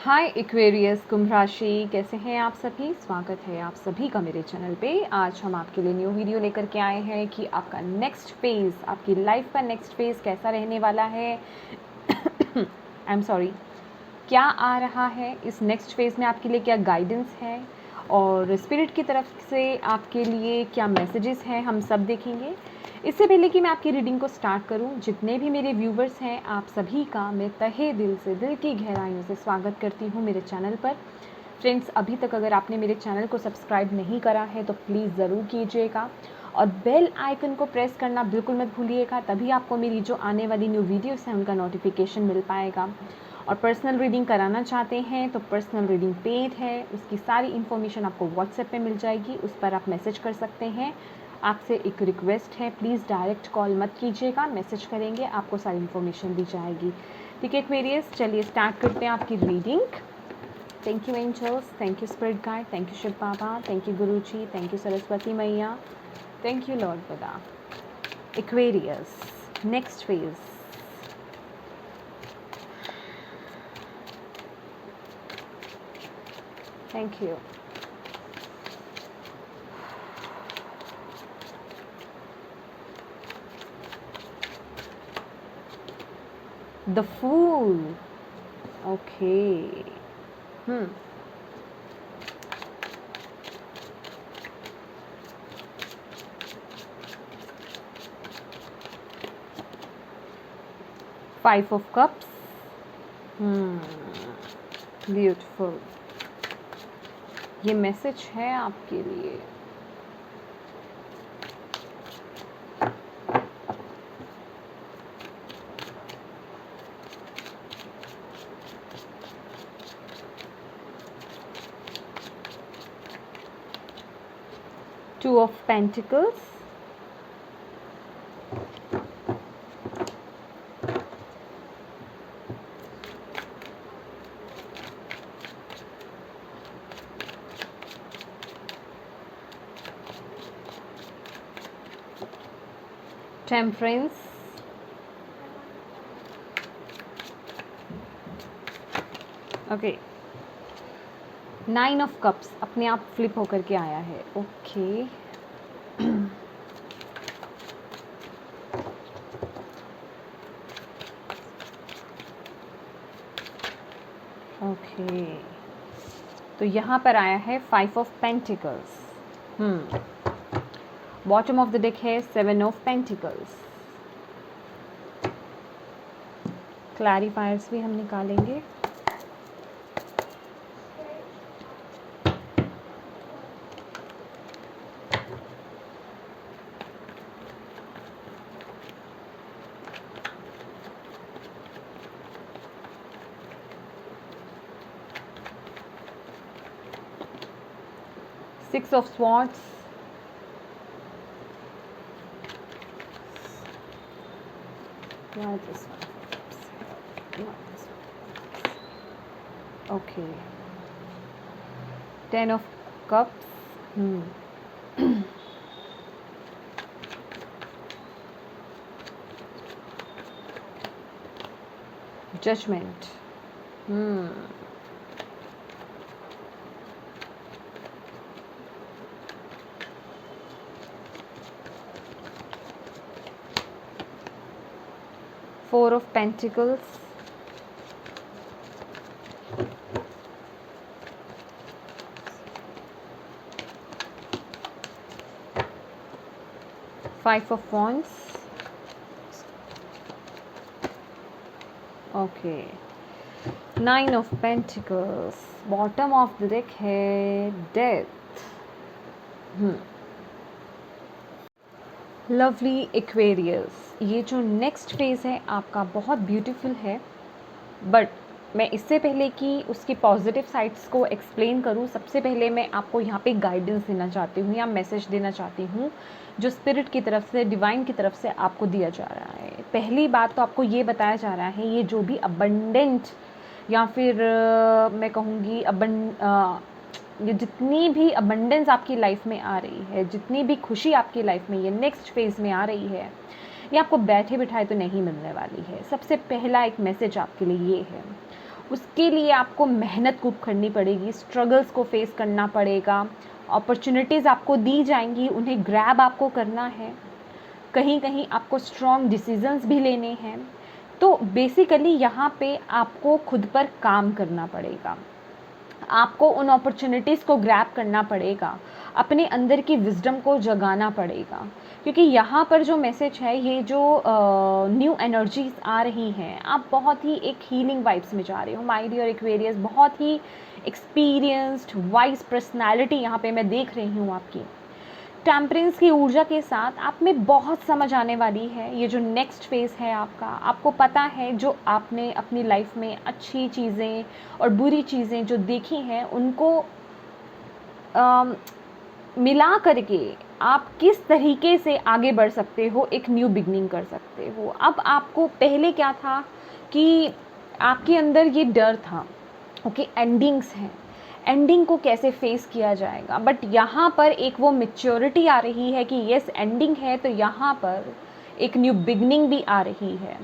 हाय Aquarius कुंभ राशि, कैसे हैं आप सभी। स्वागत है आप सभी का मेरे चैनल पे। आज हम आपके लिए न्यू वीडियो लेकर के आए हैं कि आपका नेक्स्ट फेज़, आपकी लाइफ का नेक्स्ट फेज़ कैसा रहने वाला है। आई एम सॉरी, क्या आ रहा है इस नेक्स्ट फेज़ में, आपके लिए क्या गाइडेंस है और स्पिरिट की तरफ से आपके लिए क्या मैसेजेस हैं, हम सब देखेंगे। इससे पहले कि मैं आपकी रीडिंग को स्टार्ट करूं, जितने भी मेरे व्यूवर्स हैं आप सभी का मैं तहे दिल से, दिल की गहराइयों से स्वागत करती हूं मेरे चैनल पर। फ्रेंड्स, अभी तक अगर आपने मेरे चैनल को सब्सक्राइब नहीं करा है तो प्लीज़ ज़रूर कीजिएगा और बेल आइकन को प्रेस करना बिल्कुल मत भूलिएगा, तभी आपको मेरी जो आने वाली न्यू वीडियोस हैं उनका नोटिफिकेशन मिल पाएगा। और पर्सनल रीडिंग कराना चाहते हैं तो पर्सनल रीडिंग पेड है, उसकी सारी इन्फॉर्मेशन आपको व्हाट्सएप पे मिल जाएगी, उस पर आप मैसेज कर सकते हैं। आपसे एक रिक्वेस्ट है, प्लीज़ डायरेक्ट कॉल मत कीजिएगा, मैसेज करेंगे आपको सारी इन्फॉर्मेशन दी जाएगी। ठीक है एक्वेरियस, चलिए स्टार्ट करते हैं आपकी reading. Thank you angels, thank you spirit guide, thank you Shiv Baba, thank you guru ji, thank you Saraswati Maiya, thank you lord Buddha. Aquarius next phase. Thank you. The fool, okay. Five of cups, beautiful. ये message है आपके लिए। Two of pentacles, temperance, okay. Nine of cups अपने आप flip होकर के आया है, ओके। ओके, तो यहाँ पर आया है five of pentacles. Bottom of the deck है सेवन ऑफ पेंटिकल्स। क्लैरिफायर्स भी हम निकालेंगे। Six of swords, okay. Ten of cups, judgement, four of pentacles, five of wands, okay. Nine of pentacles, bottom of the deck है death. Lovely Aquarius, ये जो next phase है आपका बहुत beautiful है, बट मैं इससे पहले कि उसकी पॉजिटिव साइड्स को एक्सप्लेन करूं, सबसे पहले मैं आपको यहाँ पे गाइडेंस देना चाहती हूँ या मैसेज देना चाहती हूँ जो स्पिरिट की तरफ से, डिवाइन की तरफ से आपको दिया जा रहा है। पहली बात तो आपको ये बताया जा रहा है, ये जो भी अबंडेंट या फिर मैं कहूँगी ये जितनी भी अबंडेंस आपकी लाइफ में आ रही है, जितनी भी खुशी आपकी लाइफ में ये नेक्स्ट फेज़ में आ रही है, ये आपको बैठे बिठाए तो नहीं मिलने वाली है। सबसे पहला एक मैसेज आपके लिए ये है। उसके लिए आपको मेहनत खूब करनी पड़ेगी, स्ट्रगल्स को फेस करना पड़ेगा, अपॉर्चुनिटीज़ आपको दी जाएंगी, उन्हें ग्रैब आपको करना है, कहीं कहीं आपको स्ट्रॉन्ग डिसीजंस भी लेने हैं। तो बेसिकली यहाँ पे आपको खुद पर काम करना पड़ेगा, आपको उन अपॉर्चुनिटीज़ को ग्रैब करना पड़ेगा, अपने अंदर की विजडम को जगाना पड़ेगा। क्योंकि यहाँ पर जो मैसेज है, ये जो न्यू एनर्जीज आ रही हैं, आप बहुत ही एक हीलिंग वाइब्स में जा रहे हो माय डियर एक्वेरियस। बहुत ही एक्सपीरियंस्ड वाइज पर्सनैलिटी यहाँ पे मैं देख रही हूँ आपकी। टेम्परेंस की ऊर्जा के साथ आप में बहुत समझ आने वाली है ये जो नेक्स्ट फेज़ है आपका। आपको पता है जो आपने अपनी लाइफ में अच्छी चीज़ें और बुरी चीज़ें जो देखी हैं, उनको मिला करके आप किस तरीके से आगे बढ़ सकते हो, एक न्यू बिगनिंग कर सकते हो। अब आपको पहले क्या था कि आपके अंदर ये डर था, ओके एंडिंग्स हैं, एंडिंग को कैसे फेस किया जाएगा, बट यहाँ पर एक वो मैच्योरिटी आ रही है कि यस एंडिंग है, तो यहाँ पर एक न्यू बिगनिंग भी आ रही है।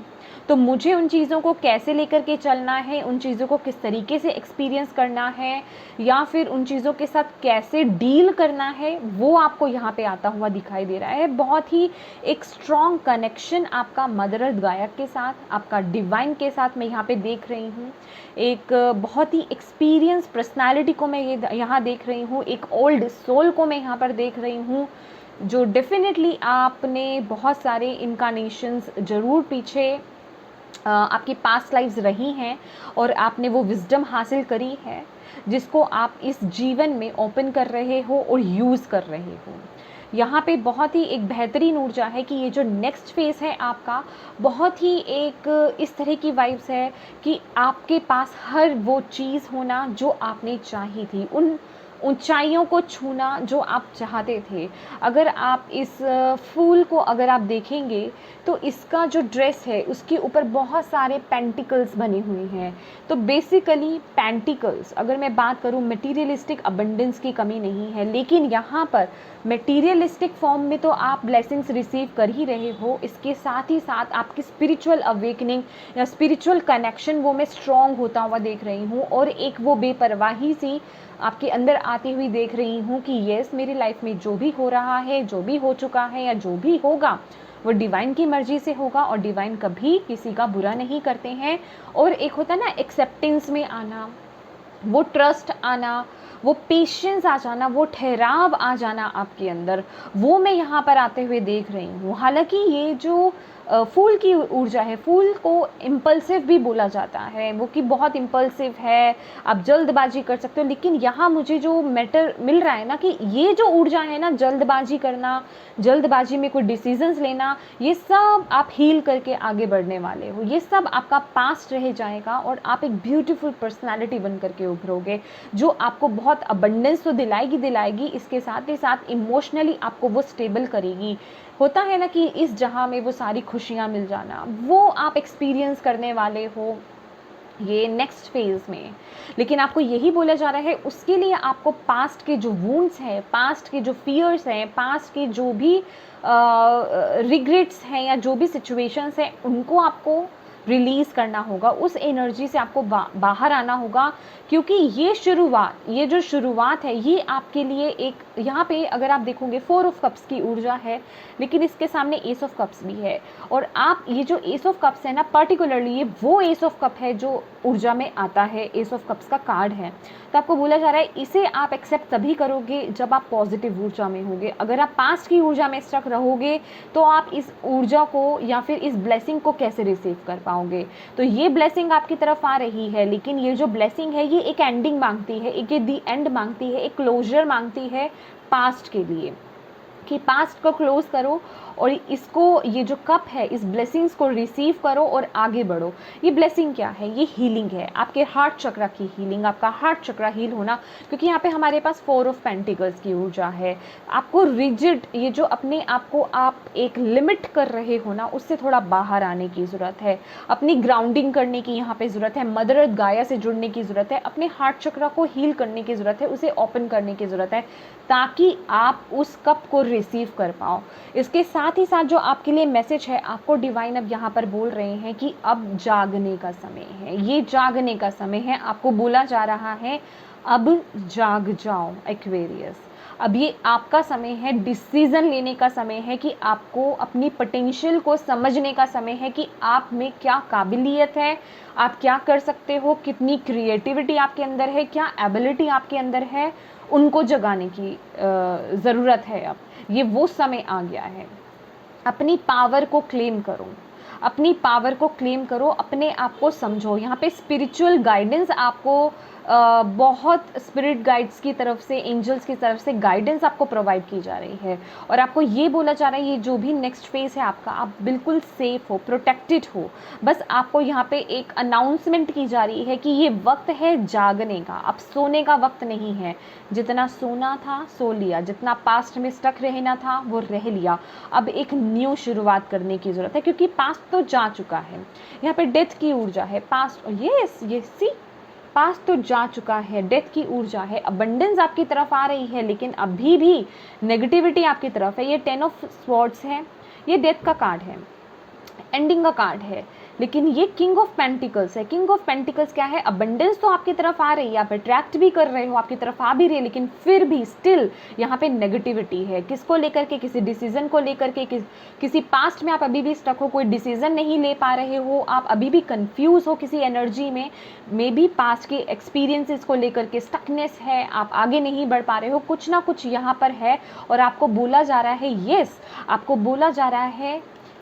तो मुझे उन चीज़ों को कैसे लेकर के चलना है, उन चीज़ों को किस तरीके से एक्सपीरियंस करना है, या फिर उन चीज़ों के साथ कैसे डील करना है, वो आपको यहाँ पे आता हुआ दिखाई दे रहा है। बहुत ही एक स्ट्रॉन्ग कनेक्शन आपका मदर अर्थ गायक के साथ, आपका डिवाइन के साथ मैं यहाँ पे देख रही हूँ। एक बहुत ही एक्सपीरियंस पर्सनैलिटी को मैं ये यहाँ देख रही हूँ, एक ओल्ड सोल को मैं यहाँ पर देख रही हूँ, जो डेफिनेटली आपने बहुत सारे इनकारनेशंस ज़रूर पीछे आपकी पास्ट लाइफ्स रही हैं और आपने वो विजडम हासिल करी है, जिसको आप इस जीवन में ओपन कर रहे हो और यूज़ कर रहे हो। यहाँ पे बहुत ही एक बेहतरीन ऊर्जा है कि ये जो नेक्स्ट फेज़ है आपका, बहुत ही एक इस तरह की वाइब्स है कि आपके पास हर वो चीज़ होना जो आपने चाही थी, उन ऊंचाइयों को छूना जो आप चाहते थे। अगर आप इस फूल को अगर आप देखेंगे तो इसका जो ड्रेस है उसके ऊपर बहुत सारे पेंटिकल्स बने हुए हैं। तो बेसिकली पेंटिकल्स, अगर मैं बात करूं, मटेरियलिस्टिक अबंडेंस की कमी नहीं है, लेकिन यहाँ पर मटेरियलिस्टिक फॉर्म में तो आप ब्लेसिंग्स रिसीव कर ही रहे हो, इसके साथ ही साथ आपकी स्पिरिचुअल अवेकनिंग या स्पिरिचुअल कनेक्शन वो मैं स्ट्रॉन्ग होता हुआ देख रही हूँ, और एक वो बेपरवाही सी आपके अंदर आती हुई देख रही हूँ कि यस मेरी लाइफ में जो भी हो रहा है, जो भी हो चुका है या जो भी होगा, वो डिवाइन की मर्जी से होगा, और डिवाइन कभी किसी का बुरा नहीं करते हैं। और एक होता है ना एक्सेप्टेंस में आना, वो ट्रस्ट आना, वो पेशेंस आ जाना, वो ठहराव आ जाना आपके अंदर, वो मैं यहाँ पर आते हुए देख रही हूँ। हालांकि ये जो फूल की ऊर्जा है, फूल को इम्पल्सिव भी बोला जाता है, वो कि बहुत इम्पल्सिव है, आप जल्दबाजी कर सकते हो, लेकिन यहाँ मुझे जो मैटर मिल रहा है ना कि ये जो ऊर्जा है ना, जल्दबाजी करना, जल्दबाजी में कोई डिसीजंस लेना, ये सब आप हील करके आगे बढ़ने वाले हो, ये सब आपका पास्ट रह जाएगा और आप एक ब्यूटीफुल पर्सनालिटी बन करके उभरोगे, जो आपको बहुत अबंडेंस तो दिलाएगी, इसके साथ ही साथ इमोशनली आपको वो स्टेबल करेगी। होता है ना कि इस जहाँ में वो सारी खुशियाँ मिल जाना, वो आप एक्सपीरियंस करने वाले हो ये नेक्स्ट फेज़ में। लेकिन आपको यही बोला जा रहा है, उसके लिए आपको पास्ट के जो वुंड्स हैं, पास्ट के जो फियर्स हैं, पास्ट के जो भी रिग्रेट्स हैं या जो भी सिचुएशंस हैं, उनको आपको रिलीज़ करना होगा, उस एनर्जी से आपको बाहर आना होगा। क्योंकि ये जो शुरुआत है, ये आपके लिए एक, यहाँ पे अगर आप देखोगे 4 ऑफ कप्स की ऊर्जा है, लेकिन इसके सामने एस ऑफ कप्स भी है, और आप ये जो एस ऑफ कप्स है ना, पर्टिकुलरली ये वो एस ऑफ कप है जो ऊर्जा में आता है, एस ऑफ कप्स का कार्ड है। तो आपको बोला जा रहा है इसे आप एक्सेप्ट तभी करोगे जब आप पॉजिटिव ऊर्जा में होगे। अगर आप पास्ट की ऊर्जा में स्टक रहोगे तो आप इस ऊर्जा को या फिर इस ब्लेसिंग को कैसे रिसीव कर पाओगे। तो ये ब्लेसिंग आपकी तरफ आ रही है, लेकिन ये जो ब्लेसिंग है ये एक एंडिंग मांगती है, एक दी एंड मांगती है, एक क्लोजर मांगती है पास्ट के लिए, कि पास्ट को क्लोज करो और इसको, ये जो कप है, इस ब्लेसिंग्स को रिसीव करो और आगे बढ़ो। ये ब्लेसिंग क्या है? ये हीलिंग है, आपके हार्ट चक्रा की हीलिंग, आपका हार्ट चक्रा हील होना। क्योंकि यहाँ पे हमारे पास 4 ऑफ पेंटिकल्स की ऊर्जा है। आपको रिजिड, ये जो अपने आप को आप एक लिमिट कर रहे हो ना, उससे थोड़ा बाहर आने की ज़रूरत है, अपनी ग्राउंडिंग करने की यहाँ पे ज़रूरत है, मदर अर्थ गाया से जुड़ने की ज़रूरत है, अपने हार्ट चक्रा को हील करने की ज़रूरत है, उसे ओपन करने की ज़रूरत है, ताकि आप उस कप को रिसीव कर पाओ। इसके साथ ही साथ जो आपके लिए मैसेज है, आपको डिवाइन अब यहाँ पर बोल रहे हैं कि अब जागने का समय है, ये जागने का समय है। आपको बोला जा रहा है अब जाग जाओ एक्वेरियस। अब ये आपका समय है, डिसीज़न लेने का समय है कि आपको अपनी पोटेंशियल को समझने का समय है कि आप में क्या काबिलियत है, आप क्या कर सकते हो, कितनी क्रिएटिविटी आपके अंदर है, क्या एबिलिटी आपके अंदर है, उनको जगाने की ज़रूरत है। अब ये वो समय आ गया है। अपनी पावर को क्लेम करो, अपनी पावर को क्लेम करो, अपने आप को समझो। यहाँ पे स्पिरिचुअल गाइडेंस आपको बहुत स्पिरिट गाइड्स की तरफ से, एंजल्स की तरफ से गाइडेंस आपको प्रोवाइड की जा रही है और आपको ये बोला जा रहा है ये जो भी नेक्स्ट फेज़ है आपका, आप बिल्कुल सेफ हो, प्रोटेक्टेड हो। बस आपको यहाँ पे एक अनाउंसमेंट की जा रही है कि ये वक्त है जागने का, अब सोने का वक्त नहीं है। जितना सोना था सो लिया, जितना पास्ट में स्टक रहना था वो रह लिया। अब एक न्यू शुरुआत करने की ज़रूरत है क्योंकि पास्ट तो जा चुका है। यहाँ पे डेथ की ऊर्जा है, पास्ट, ये सी पास्ट तो जा चुका है, डेथ की ऊर्जा है। अबंडेंस आपकी तरफ आ रही है लेकिन अभी भी नेगेटिविटी आपकी तरफ है। ये 10 ऑफ स्वॉर्ड्स है, ये डेथ का कार्ड है, एंडिंग का कार्ड है, लेकिन ये किंग ऑफ पेंटिकल्स है। किंग ऑफ पेंटिकल्स क्या है? अबंडेंस तो आपकी तरफ आ रही है, आप अट्रैक्ट भी कर रहे हो, आपकी तरफ आ भी रही है, लेकिन फिर भी स्टिल यहाँ पे नेगेटिविटी है। किसको लेकर के? किसी डिसीजन को लेकर के, किसी पास्ट में आप अभी भी स्टक हो, कोई डिसीजन नहीं ले पा रहे हो, आप अभी भी कंफ्यूज हो किसी एनर्जी में, मे बी पास्ट के एक्सपीरियंसेस को लेकर के स्टकनेस है, आप आगे नहीं बढ़ पा रहे हो, कुछ ना कुछ यहाँ पर है। और आपको बोला जा रहा है, यस, आपको बोला जा रहा है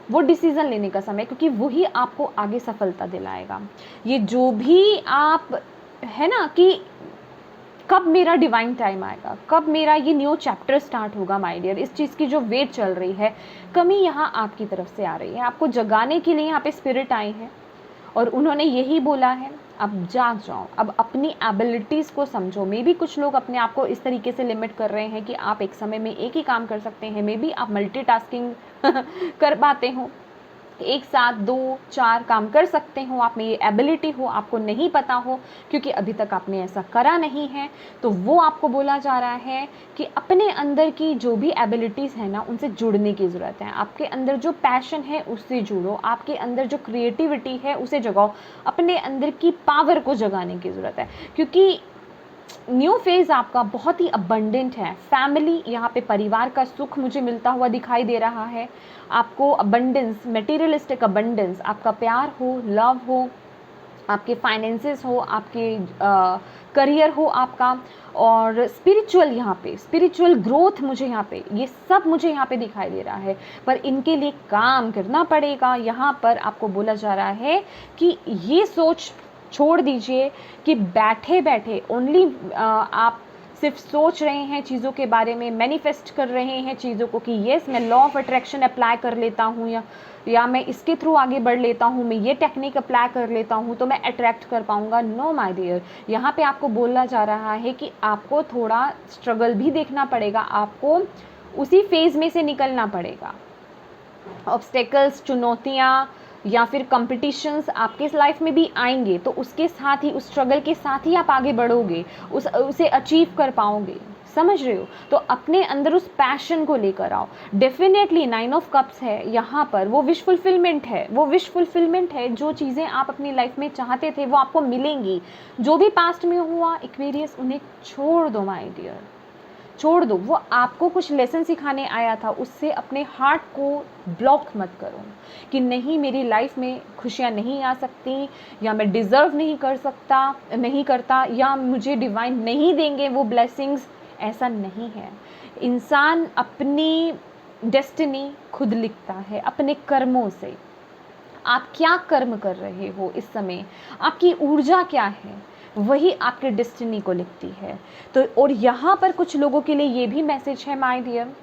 वो डिसीज़न लेने का समय, क्योंकि वही आपको आगे सफलता दिलाएगा। ये जो भी आप है ना कि कब मेरा डिवाइन टाइम आएगा, कब मेरा ये न्यू चैप्टर स्टार्ट होगा माय डियर, इस चीज़ की जो वेट चल रही है, कमी यहाँ आपकी तरफ से आ रही है। आपको जगाने के लिए यहाँ पे स्पिरिट आई है और उन्होंने यही बोला है अब जाग जाओ, अब अपनी एबिलिटीज़ को समझो। मे बी कुछ लोग अपने आप को इस तरीके से लिमिट कर रहे हैं कि आप एक समय में एक ही काम कर सकते हैं। मे बी आप मल्टीटास्किंग कर पाते हो, एक साथ 2-4 काम कर सकते हो, आप में ये एबिलिटी हो, आपको नहीं पता हो क्योंकि अभी तक आपने ऐसा करा नहीं है। तो वो आपको बोला जा रहा है कि अपने अंदर की जो भी एबिलिटीज़ है ना, उनसे जुड़ने की ज़रूरत है। आपके अंदर जो पैशन है उससे जुड़ो, आपके अंदर जो क्रिएटिविटी है उसे जगाओ, अपने अंदर की पावर को जगाने की ज़रूरत है क्योंकि न्यू फेज़ आपका बहुत ही अबंडेंट है। फैमिली, यहाँ पे परिवार का सुख मुझे मिलता हुआ दिखाई दे रहा है। आपको अबंडेंस, मटेरियलिस्टिक अबंडेंस, आपका प्यार हो, लव हो, आपके फाइनेंसेस हो, आपके करियर हो आपका, और स्पिरिचुअल, यहाँ पे स्पिरिचुअल ग्रोथ मुझे यहाँ पे, ये सब मुझे यहाँ पे दिखाई दे रहा है। पर इनके लिए काम करना पड़ेगा। यहाँ पर आपको बोला जा रहा है कि ये सोच छोड़ दीजिए कि बैठे बैठे ओनली आप सिर्फ सोच रहे हैं चीज़ों के बारे में, मैनिफेस्ट कर रहे हैं चीज़ों को कि येस मैं लॉ ऑफ अट्रैक्शन अप्लाई कर लेता हूँ, या मैं इसके थ्रू आगे बढ़ लेता हूँ, मैं ये टेक्निक अप्लाई कर लेता हूँ तो मैं अट्रैक्ट कर पाऊँगा। नो माय डियर, यहाँ पे आपको बोला जा रहा है कि आपको थोड़ा स्ट्रगल भी देखना पड़ेगा, आपको उसी फेज़ में से निकलना पड़ेगा। ऑब्स्टेकल्स, चुनौतियाँ या फिर कंपटीशंस आपके लाइफ में भी आएंगे, तो उसके साथ ही, उस स्ट्रगल के साथ ही आप आगे बढ़ोगे, उसे अचीव कर पाओगे। समझ रहे हो? तो अपने अंदर उस पैशन को लेकर आओ। डेफिनेटली 9 ऑफ कप्स है यहाँ पर, वो विश फुलफिलमेंट है, वो विश फुलफिलमेंट है। जो चीज़ें आप अपनी लाइफ में चाहते थे वो आपको मिलेंगी। जो भी पास्ट में हुआ एक्वेरियस, उन्हें छोड़ दो माय डियर, छोड़ दो। वो आपको कुछ लेसन सिखाने आया था, उससे अपने हार्ट को ब्लॉक मत करो कि नहीं मेरी लाइफ में खुशियाँ नहीं आ सकती, या मैं डिज़र्व नहीं कर सकता, नहीं करता, या मुझे डिवाइन नहीं देंगे वो ब्लेसिंग्स। ऐसा नहीं है। इंसान अपनी डेस्टिनी खुद लिखता है अपने कर्मों से। आप क्या कर्म कर रहे हो इस समय, आपकी ऊर्जा क्या है, वही आपके डेस्टिनी को लिखती है। तो और यहाँ पर कुछ लोगों के लिए ये भी मैसेज है माय डियर,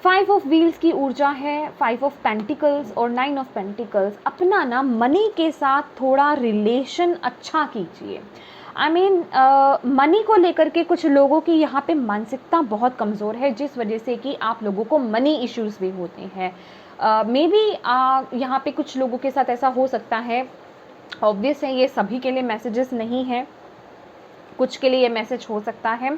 5 ऑफ व्हील्स की ऊर्जा है, 5 ऑफ पेंटिकल्स और 9 ऑफ पेंटिकल्स। अपना ना मनी के साथ थोड़ा रिलेशन अच्छा कीजिए। आई मीन मनी को लेकर के कुछ लोगों की यहाँ पे मानसिकता बहुत कमज़ोर है, जिस वजह से कि आप लोगों को मनी इश्यूज़ भी होते हैं। मे बी यहाँ पे कुछ लोगों के साथ ऐसा हो सकता है। ऑब्वियस है ये सभी के लिए मैसेजेस नहीं है, कुछ के लिए ये मैसेज हो सकता है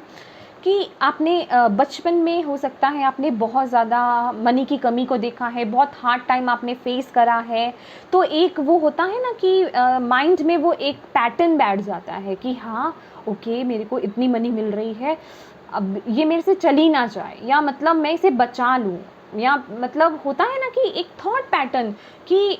कि आपने बचपन में हो सकता है आपने बहुत ज़्यादा मनी की कमी को देखा है, बहुत हार्ड टाइम आपने फेस करा है, तो एक वो होता है ना कि माइंड में वो एक पैटर्न बैठ जाता है कि हाँ ओके, मेरे को इतनी मनी मिल रही है, अब ये मेरे से चली ना जाए, या मतलब मैं इसे बचा लूँ, या मतलब होता है ना कि एक थॉट पैटर्न कि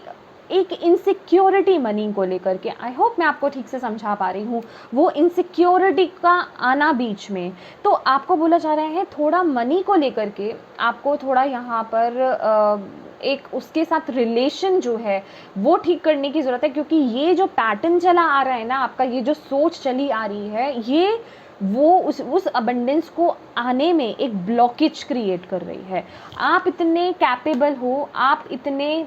एक इनसिक्योरिटी मनी को लेकर के। आई होप मैं आपको ठीक से समझा पा रही हूँ। वो इनसिक्योरिटी का आना बीच में, तो आपको बोला जा रहा है थोड़ा मनी को लेकर के आपको थोड़ा यहाँ पर एक उसके साथ रिलेशन जो है वो ठीक करने की ज़रूरत है, क्योंकि ये जो पैटर्न चला आ रहा है ना आपका, ये जो सोच चली आ रही है, ये वो उस अबंडेंस को आने में एक ब्लॉकेज क्रिएट कर रही है। आप इतने कैपेबल हो, आप इतने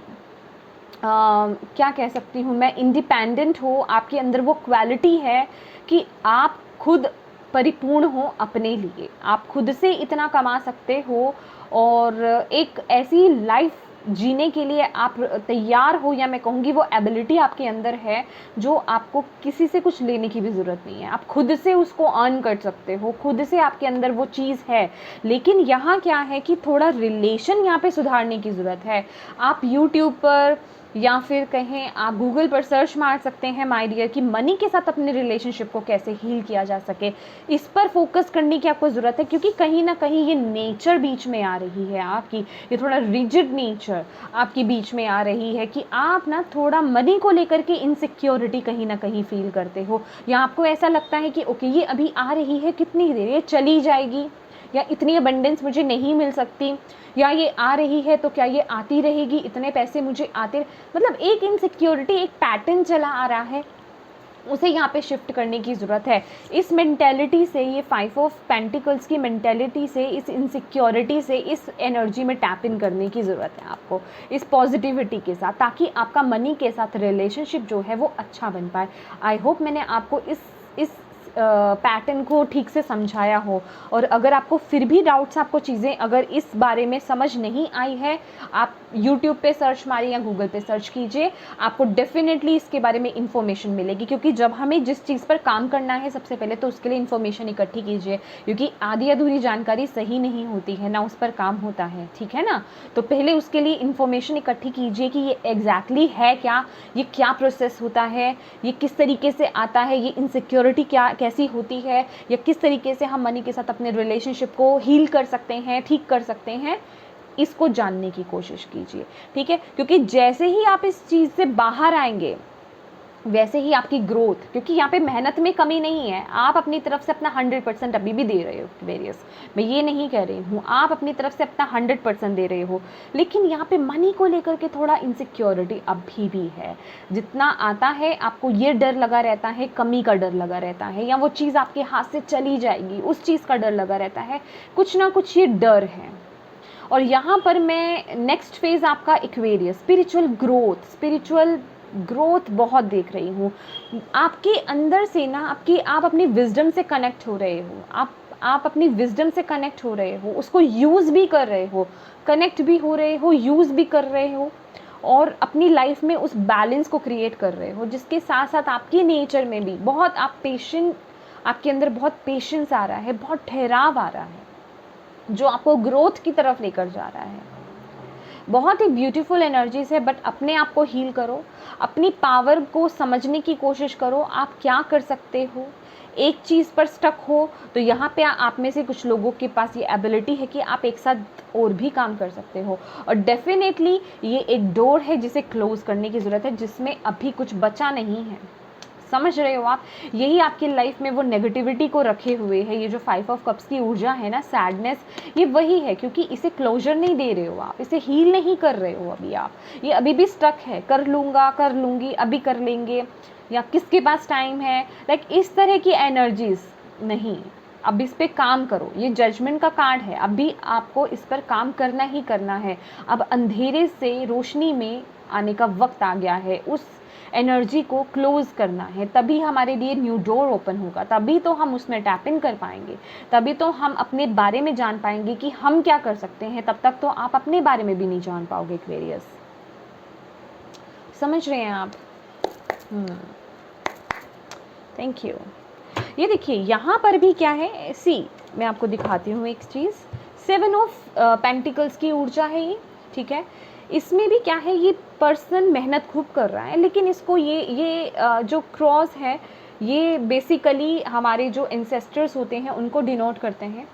क्या कह सकती हूँ मैं, इंडिपेंडेंट हो, आपके अंदर वो क्वालिटी है कि आप खुद परिपूर्ण हो अपने लिए, आप खुद से इतना कमा सकते हो और एक ऐसी लाइफ जीने के लिए आप तैयार हो, या मैं कहूँगी वो एबिलिटी आपके अंदर है जो आपको किसी से कुछ लेने की भी ज़रूरत नहीं है, आप खुद से उसको अर्न कर सकते हो, खुद से आपके अंदर वो चीज़ है। लेकिन यहाँ क्या है कि थोड़ा रिलेशन यहाँ पे सुधारने की ज़रूरत है। आप यूट्यूब पर या फिर कहें आप गूगल पर सर्च मार सकते हैं माय डियर कि मनी के साथ अपने रिलेशनशिप को कैसे हील किया जा सके, इस पर फोकस करने की आपको ज़रूरत है, क्योंकि कहीं ना कहीं ये नेचर बीच में आ रही है आपकी, ये थोड़ा रिजिड नेचर आपकी बीच में आ रही है कि आप ना थोड़ा मनी को लेकर के इनसिक्योरिटी कहीं ना कहीं फील करते हो, या आपको ऐसा लगता है कि ओके ये अभी आ रही है, कितनी देर ये चली जाएगी, या इतनी अबंडेंस मुझे नहीं मिल सकती, या ये आ रही है तो क्या ये आती रहेगी, इतने पैसे मुझे आते, मतलब एक इनसिक्योरिटी, एक पैटर्न चला आ रहा है, उसे यहाँ पे शिफ्ट करने की ज़रूरत है। इस मेंटेलिटी से, ये 5 ऑफ पेंटिकल्स की मेंटेलिटी से, इस इनसिक्योरिटी से, इस एनर्जी में टैप इन करने की ज़रूरत है आपको, इस पॉजिटिविटी के साथ, ताकि आपका मनी के साथ रिलेशनशिप जो है वो अच्छा बन पाए। आई होप मैंने आपको इस पैटर्न को ठीक से समझाया हो, और अगर आपको फिर भी डाउट्स, आपको चीज़ें अगर इस बारे में समझ नहीं आई है, आप यूट्यूब पे सर्च मारिए या गूगल पे सर्च कीजिए, आपको डेफिनेटली इसके बारे में इन्फॉर्मेशन मिलेगी, क्योंकि जब हमें जिस चीज़ पर काम करना है सबसे पहले तो उसके लिए इन्फॉर्मेशन इकट्ठी कीजिए, क्योंकि आधी अधूरी जानकारी सही नहीं होती है ना, उस पर काम होता है, ठीक है ना। तो पहले उसके लिए इन्फॉर्मेशन इकट्ठी कीजिए कि ये एग्जैक्टली है क्या, ये क्या प्रोसेस होता है, ये किस तरीके से आता है, ये इनसिक्योरिटी क्या कैसी होती है, या किस तरीके से हम मनी के साथ अपने रिलेशनशिप को हील कर सकते हैं, ठीक कर सकते हैं, इसको जानने की कोशिश कीजिए, ठीक है। क्योंकि जैसे ही आप इस चीज़ से बाहर आएंगे वैसे ही आपकी ग्रोथ, क्योंकि यहाँ पे मेहनत में कमी नहीं है, आप अपनी तरफ से अपना 100% अभी भी दे रहे हो वेरियस, मैं ये नहीं कह रही हूँ, आप अपनी तरफ से अपना 100% दे रहे हो, लेकिन यहाँ पे मनी को लेकर के थोड़ा इनसिक्योरिटी अभी भी है। जितना आता है आपको ये डर लगा रहता है, कमी का डर लगा रहता है, या वो चीज़ आपके हाथ से चली जाएगी उस चीज़ का डर लगा रहता है, कुछ ना कुछ ये डर है। और यहाँ पर मैं नेक्स्ट फेज़ आपका एक्वेरियस, स्पिरिचुअल ग्रोथ बहुत देख रही हूँ आपके अंदर से ना, आप अपनी विजडम से कनेक्ट हो रहे हो, आप अपनी विजडम से कनेक्ट हो रहे हो, उसको यूज़ भी कर रहे हो, कनेक्ट भी हो रहे हो, यूज़ भी कर रहे हो, और अपनी लाइफ में उस बैलेंस को क्रिएट कर रहे हो, जिसके साथ साथ आपके नेचर में भी बहुत आप पेशेंट, आपके अंदर बहुत पेशेंस आ रहा है, बहुत ठहराव आ रहा है, जो आपको ग्रोथ की तरफ लेकर जा रहा है। बहुत ही ब्यूटीफुल एनर्जीज है, बट अपने आप को हील करो, अपनी पावर को समझने की कोशिश करो, आप क्या कर सकते हो। एक चीज़ पर स्टक हो तो यहाँ पे आप में से कुछ लोगों के पास ये एबिलिटी है कि आप एक साथ और भी काम कर सकते हो, और डेफिनेटली ये एक डोर है जिसे क्लोज़ करने की ज़रूरत है, जिसमें अभी कुछ बचा नहीं है, समझ रहे हो आप। यही आपकी लाइफ में वो नेगेटिविटी को रखे हुए है, ये जो 5 ऑफ कप्स की ऊर्जा है ना, सैडनेस, ये वही है, क्योंकि इसे क्लोजर नहीं दे रहे हो आप, इसे हील नहीं कर रहे हो अभी आप, ये अभी भी स्टक है, कर लूँगा, कर लूँगी, अभी कर लेंगे, या किसके पास टाइम है, लाइक इस तरह की एनर्जीज नहीं। अब इस पे काम करो, ये जजमेंट का कार्ड है, अभी आपको इस पर काम करना ही करना है। अब अंधेरे से रोशनी में आने का वक्त आ गया है, उस एनर्जी को क्लोज करना है, तभी हमारे लिए न्यू डोर ओपन होगा, तभी तो हम उसमें टैप इन कर पाएंगे, तभी तो हम अपने बारे में जान पाएंगे कि हम क्या कर सकते हैं। तब तक तो आप अपने बारे में भी नहीं जान पाओगे एक्वेरियस, समझ रहे हैं आप। Thank you. ये देखिए यहाँ पर भी क्या है, सी मैं आपको दिखाती हूँ एक चीज़। 7 ऑफ पेंटिकल्स की ऊर्जा है ये, ठीक है। इसमें भी क्या है, ये पर्सन मेहनत खूब कर रहा है, लेकिन इसको ये जो क्रॉस है ये बेसिकली हमारे जो एंसेस्टर्स होते हैं उनको डिनोट करते हैं।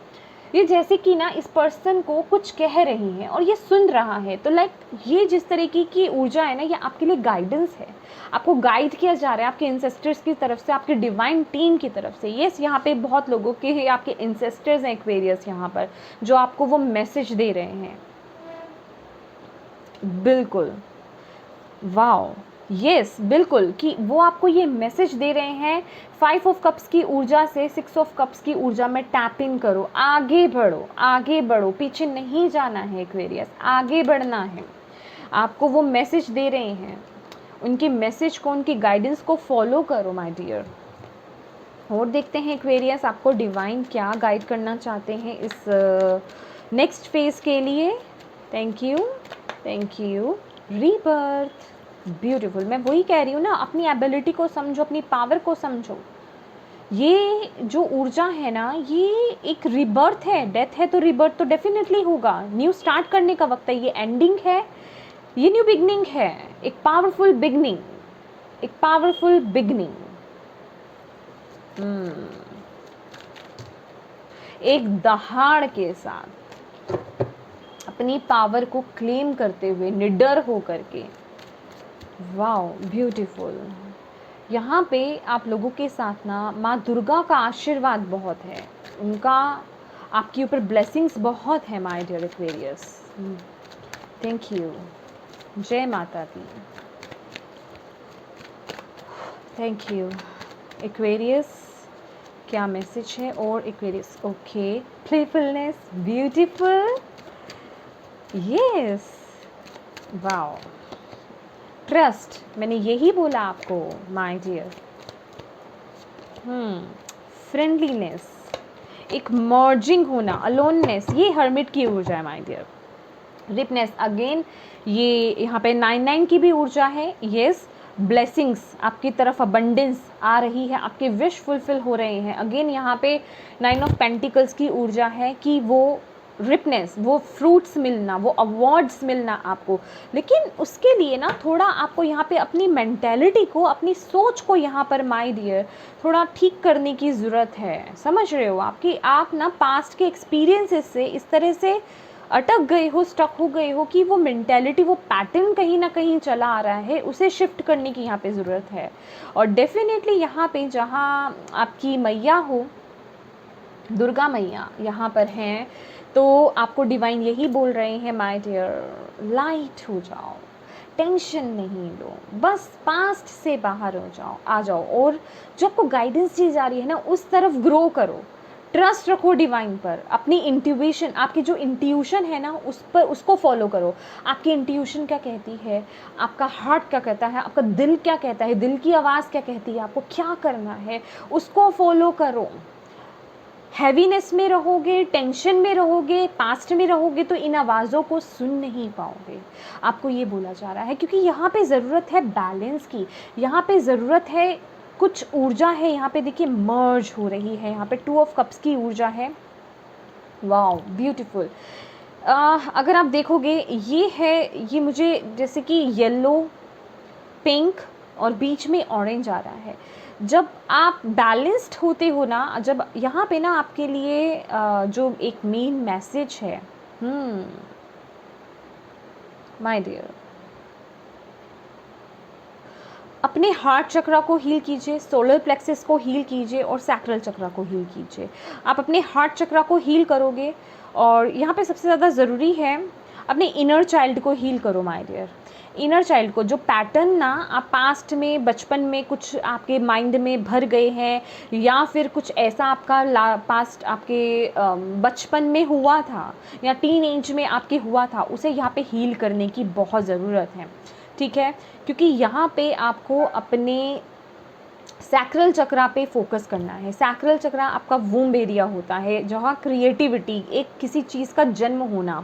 ये जैसे कि ना इस पर्सन को कुछ कह रही हैं और ये सुन रहा है, तो लाइक ये जिस तरीके की ऊर्जा है ना, ये आपके लिए गाइडेंस है। आपको गाइड किया जा रहा है आपके एंसेस्टर्स की तरफ से, आपके डिवाइन टीम की तरफ से। यस, यहाँ पे बहुत लोगों के आपके एंसेस्टर्स हैं एक्वेरियस यहाँ पर, जो आपको वो मैसेज दे रहे हैं। बिल्कुल, वाओ, यस, बिल्कुल, कि वो आपको ये मैसेज दे रहे हैं 5 ऑफ कप्स की ऊर्जा से 6 ऑफ कप्स की ऊर्जा में टैप इन करो, आगे बढ़ो, आगे बढ़ो, पीछे नहीं जाना है एक्वेरियस, आगे बढ़ना है। आपको वो मैसेज दे रहे हैं, उनके मैसेज को, उनकी गाइडेंस को फॉलो करो माय डियर। और देखते हैं एक्वेरियस आपको डिवाइन क्या गाइड करना चाहते हैं इस नेक्स्ट फेज़ के लिए। Thank you, thank you. Rebirth, beautiful. मैं वही कह रही हूँ ना, अपनी एबिलिटी को समझो, अपनी पावर को समझो। ये जो ऊर्जा है ना, ये एक रिबर्थ है। डेथ है तो रिबर्थ तो डेफिनेटली होगा। न्यू स्टार्ट करने का वक्त है, ये एंडिंग है, ये न्यू बिगनिंग है, एक पावरफुल बिगनिंग, एक पावरफुल बिगनिंग। एक दहाड़ के साथ अपनी पावर को क्लेम करते हुए, निडर हो करके। Wow, beautiful. यहाँ पे आप लोगों के साथ ना माँ दुर्गा का आशीर्वाद बहुत है, उनका आपके ऊपर ब्लेसिंग्स बहुत है my dear Aquarius. Thank you, जय माता दी। Thank you Aquarius. क्या मैसेज है और Aquarius? Okay, playfulness, beautiful, yes, wow, trust, मैंने यही बोला आपको माय डियर। फ्रेंडलीनेस, एक मर्जिंग होना, अलोननेस, ये हर्मिट की ऊर्जा है माय डियर। रिपनेस, अगेन ये यहाँ पे 9 की भी ऊर्जा है। यस, ब्लेसिंग्स आपकी तरफ, अबंडेंस आ रही है, आपके विश फुलफिल हो रहे हैं। अगेन यहाँ पे 9 ऑफ पेंटिकल्स की ऊर्जा है कि वो रिपनेस, वो फ्रूट्स मिलना, वो अवार्ड्स मिलना आपको। लेकिन उसके लिए ना थोड़ा आपको यहाँ पे अपनी मेंटेलिटी को, अपनी सोच को यहाँ पर माय डियर थोड़ा ठीक करने की ज़रूरत है। समझ रहे हो आपकी, आप ना पास्ट के एक्सपीरियंसेस से इस तरह से अटक गए हो, स्टक हो गए हो कि वो मेंटेलिटी, वो पैटर्न कहीं ना कहीं चला आ रहा है, उसे शिफ्ट करने की यहाँ पे ज़रूरत है। और डेफिनेटली यहाँ पे जहाँ आपकी मैया हो, दुर्गा मैया यहाँ पर हैं, तो आपको डिवाइन यही बोल रहे हैं माय डियर, लाइट हो जाओ, टेंशन नहीं लो, बस पास्ट से बाहर हो जाओ, आ जाओ, और जो आपको गाइडेंस दी जा रही है ना उस तरफ ग्रो करो। ट्रस्ट रखो डिवाइन पर, अपनी इंट्यूशन, आपकी जो इंट्यूशन है ना उस पर, उसको फॉलो करो। आपकी इंट्यूशन क्या कहती है, आपका हार्ट क्या कहता है, आपका दिल क्या कहता है, दिल की आवाज़ क्या कहती है, आपको क्या करना है, उसको फॉलो करो। हैवीनेस में रहोगे, टेंशन में रहोगे, पास्ट में रहोगे तो इन आवाज़ों को सुन नहीं पाओगे। आपको ये बोला जा रहा है, क्योंकि यहाँ पे ज़रूरत है बैलेंस की, यहाँ पे ज़रूरत है, कुछ ऊर्जा है यहाँ पे, देखिए मर्ज हो रही है। यहाँ पे 2 ऑफ कप्स की ऊर्जा है। Wow, beautiful. अगर आप देखोगे ये है, ये मुझे जैसे कि येलो, पिंक और बीच में ऑरेंज आ रहा है। जब आप बैलेंस्ड होते हो ना, जब यहाँ पे ना आपके लिए जो एक मेन मैसेज है, माय डियर, अपने हार्ट चक्रा को हील कीजिए, सोलर प्लेक्सस को हील कीजिए और सैक्रल चक्रा को हील कीजिए। आप अपने हार्ट चक्रा को हील करोगे, और यहाँ पे सबसे ज़्यादा ज़रूरी है अपने इनर चाइल्ड को हील करो माय डियर। इनर चाइल्ड को, जो पैटर्न ना आप पास्ट में, बचपन में कुछ आपके माइंड में भर गए हैं, या फिर कुछ ऐसा आपका पास्ट आपके बचपन में हुआ था या टीन एज में आपके हुआ था, उसे यहाँ पे हील करने की बहुत ज़रूरत है, ठीक है। क्योंकि यहाँ पे आपको अपने सैक्रल चक्रा पे फोकस करना है। सैक्रल चक्रा आपका वूम्ब एरिया होता है, जहाँ क्रिएटिविटी, एक किसी चीज़ का जन्म होना,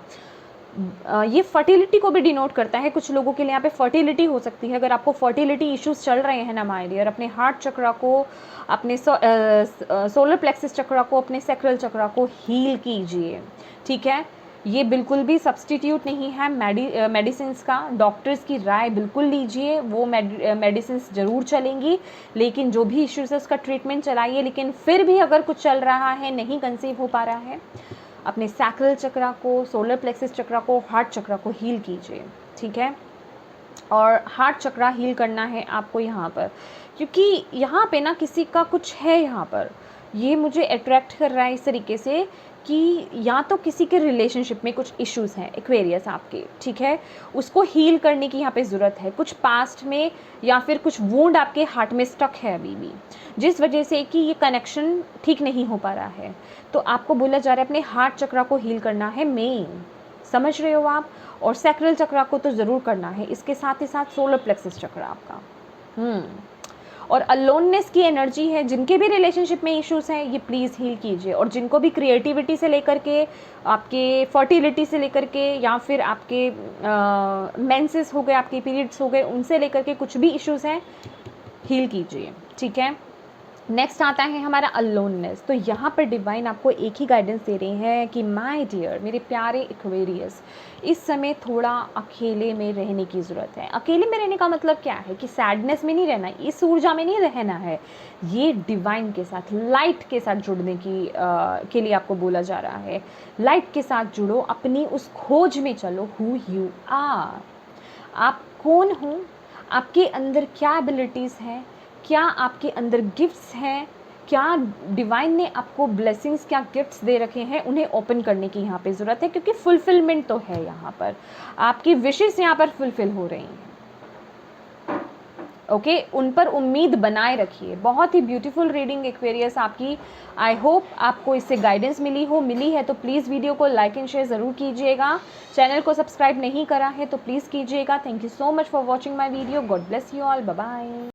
ये फर्टिलिटी को भी डिनोट करता है। कुछ लोगों के लिए यहाँ पे फर्टिलिटी हो सकती है। अगर आपको फर्टिलिटी इश्यूज चल रहे हैं ना माय डियर, अपने हार्ट चक्रा को, अपने सोलर प्लेक्सिस चक्रा को, अपने सैक्रल चक्रा को हील कीजिए, ठीक है। ये बिल्कुल भी सब्सटीट्यूट नहीं है मेडिसिन्स का। डॉक्टर्स की राय बिल्कुल लीजिए, वो मेडिसिन्स ज़रूर चलेंगी, लेकिन जो भी इश्यूज़ है उसका ट्रीटमेंट चलाइए। लेकिन फिर भी अगर कुछ चल रहा है, नहीं कंसीव हो पा रहा है, अपने सैक्रल चक्रा को, सोलर प्लेक्सिस चक्रा को, हार्ट चक्रा को हील कीजिए, ठीक है। और हार्ट चक्रा हील करना है आपको यहाँ पर, क्योंकि यहाँ पे ना किसी का कुछ है, यहाँ पर ये मुझे अट्रैक्ट कर रहा है इस तरीके से कि या तो किसी के रिलेशनशिप में कुछ इश्यूज़ हैं एक्वेरियस आपके, ठीक है, उसको हील करने की यहाँ पे ज़रूरत है। कुछ पास्ट में या फिर कुछ वुंड आपके हार्ट में स्टक है अभी भी, जिस वजह से कि ये कनेक्शन ठीक नहीं हो पा रहा है। तो आपको बोला जा रहा है अपने हार्ट चक्रा को हील करना है मेन, समझ रहे हो आप। और सैक्रल चक्रा को तो ज़रूर करना है, इसके साथ ही साथ सोलर प्लेक्सिस चक्रा आपका। और अलोननेस की एनर्जी है, जिनके भी रिलेशनशिप में इश्यूज़ हैं ये प्लीज़ हील कीजिए। और जिनको भी क्रिएटिविटी से लेकर के, आपके फर्टिलिटी से लेकर के, या फिर आपके मेंसेस हो गए, आपके पीरियड्स हो गए, उनसे लेकर के कुछ भी इश्यूज़ हैं हील कीजिए, ठीक है। नेक्स्ट आता है हमारा अलोननेस। तो यहाँ पर डिवाइन आपको एक ही गाइडेंस दे रही है कि माय डियर, मेरे प्यारे एक्वेरियस, इस समय थोड़ा अकेले में रहने की ज़रूरत है। अकेले में रहने का मतलब क्या है कि सैडनेस में नहीं रहना, इस ऊर्जा में नहीं रहना है। ये डिवाइन के साथ, लाइट के साथ जुड़ने की के लिए आपको बोला जा रहा है। लाइट के साथ जुड़ो, अपनी उस खोज में चलो, हु यू आर, आप कौन हो, आपके अंदर क्या एबिलिटीज़ हैं, क्या आपके अंदर गिफ्ट्स हैं, क्या डिवाइन ने आपको ब्लेसिंग्स, क्या गिफ्ट्स दे रखे हैं, उन्हें ओपन करने की यहाँ पे ज़रूरत है। क्योंकि फुलफिलमेंट तो है यहाँ पर, आपकी विशेस यहाँ पर फुलफिल हो रही हैं, ओके। उन पर उम्मीद बनाए रखिए। बहुत ही ब्यूटीफुल रीडिंग एक्वेरियस आपकी। आई होप आपको इससे गाइडेंस मिली है तो प्लीज़ वीडियो को लाइक एंड शेयर ज़रूर कीजिएगा। चैनल को सब्सक्राइब नहीं करा है तो प्लीज़ कीजिएगा। Thank you so much for watching my video. God bless you all, bye bye.